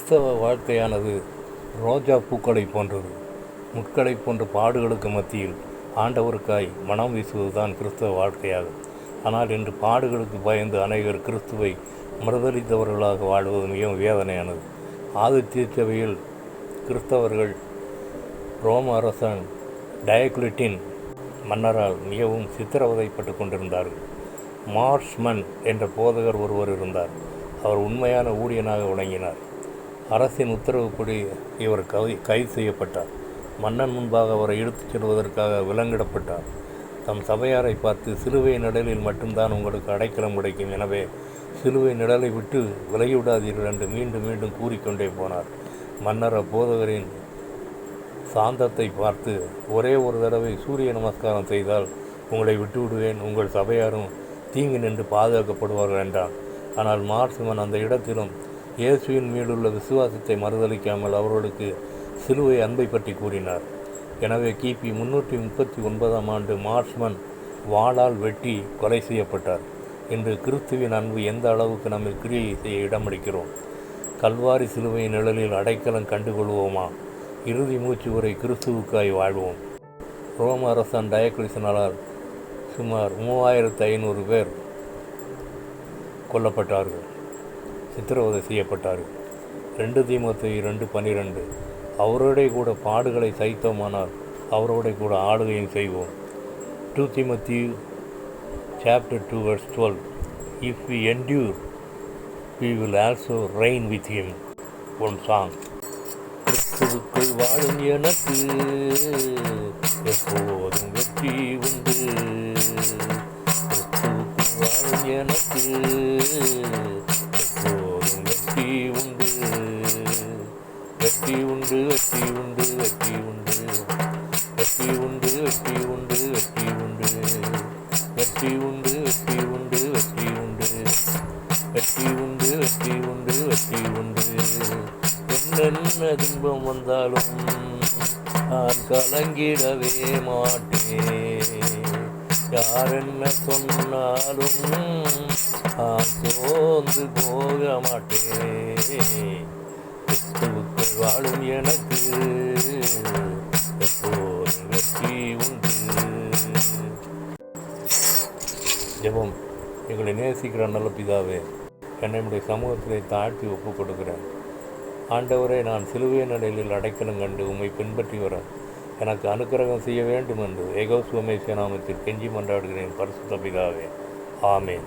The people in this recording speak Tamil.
கிறிஸ்தவ வாழ்க்கையானது ரோஜா பூக்களை போன்றது. முட்களை போன்ற பாடுகளுக்கு மத்தியில் ஆண்டவருக்காய் மனம் வீசுவதுதான் கிறிஸ்தவ வாழ்க்கையாகும். ஆனால் இன்று பாடுகளுக்கு பயந்து அநேகர் கிறிஸ்துவை மறுதளித்தவர்களாக வாழ்வது மிகவும் வேதனையானது. ஆதித்ய சபையில் கிறிஸ்தவர்கள் ரோம அரசன் டயக்லிட்டின் மன்னரால் மிகவும் சித்திரவதைப்பட்டு கொண்டிருந்தார்கள். மார்ஷ்மன் என்ற போதகர் ஒருவர் இருந்தார். அவர் உண்மையான ஊழியனாக விளங்கினார். அரசின் உத்தரவுப்படி இவர் கைது செய்யப்பட்டார். மன்னன் முன்பாக அவரை இழுத்துச் செல்வதற்காக விலங்கிடப்பட்டார். தம் சபையாரை பார்த்து, சிலுவை நிழலில் மட்டும்தான் உங்களுக்கு அடைக்கலம் கிடைக்கும், எனவே சிலுவை நிழலை விட்டு விலகிவிடாதீர்கள் என்று மீண்டும் மீண்டும் கூறிக்கொண்டே போனார். மன்னர் அப்போதகரின் சாந்தத்தை பார்த்து, ஒரே ஒரு தடவை சூரிய நமஸ்காரம் செய்தால் உங்களை விட்டுவிடுவேன், உங்கள் சபையாரும் தீங்கு நின்று பாதுகாக்கப்படுவார்கள் என்றான். ஆனால் மார்சிமன் அந்த இடத்திலும் இயேசுவின் மீதுள்ள விசுவாசத்தை மறுதளிக்காமல் அவர்களுக்கு சிலுவை அன்பை பற்றி கூறினார். எனவே கிபி 339 மார்ஷ்மன் வாளால் வெட்டி கொலை செய்யப்பட்டார். இன்று கிறிஸ்துவின் அன்பு எந்த அளவுக்கு நம்மை கிரியை செய்ய இடமளிக்கிறோம். கல்வாரி சிலுவை நிழலில் அடைக்கலம் கண்டுகொள்வோமா? இறுதி மூச்சு வரை கிறிஸ்துவுக்காய் வாழ்வோம். ரோம அரசன் டயக்லிசனால் சுமார் 3500 பேர் கொல்லப்பட்டார்கள், சித்திரவதை செய்யப்பட்டார்கள். 2 தீமோத்தேயு 2:12 அவரோட கூட பாடுகளை சகித்தோமானால் அவரோட கூட ஆளுகையும் செய்வோம். 2 Timothy chapter 2:12 If we endure, we will also reign with him. One song. கிறிஸ்துவுக்குள் வாழும் எனக்கு எப்போதும் வெற்றி உண்டு. கிறிஸ்துவுக்குள் வாழும் எனக்கு எப்போதும் வெற்றி உண்டு. வெற்றி உண்டு, வெற்றி உண்டு, வெற்றி உண்டு, வெற்றி உண்டு, வெற்றி உண்டு, வெற்றி உண்டு, வெற்றி உண்டு, வெற்றி உண்டு, வெற்றி உண்டு, வெற்றி உண்டு, வெற்றி உண்டு, வெற்றி உண்டு. என்னென்ன துன்பம் வந்தாலும் நான் கலங்கிடவே மாட்டேன். யார் என்ன சொன்னாலும் நான் சோர்ந்து போக மாட்டேன். கிறிஸ்துவுக்குள் வாழும் எனக்கு எப்போதும் வெற்றி உண்டு. ஜெபம். எங்களை நேசிக்கிற நல்ல பிதாவே, என்னை நம்முடைய சமூகத்திலே தாழ்த்தி ஒப்புக் கொடுக்கிறேன். ஆண்டவரை, நான் சிலுவை நிலையில் அடைக்கலம் கண்டு உம்மை பின்பற்றி வர எனக்கு அனுக்கிரகம் செய்ய வேண்டும் என்று ஏகோசுவமேசிய நாமத்தில் கெஞ்சி மன்றாடுகிறேன் பரிசுத்த பிதாவே. ஆமென்.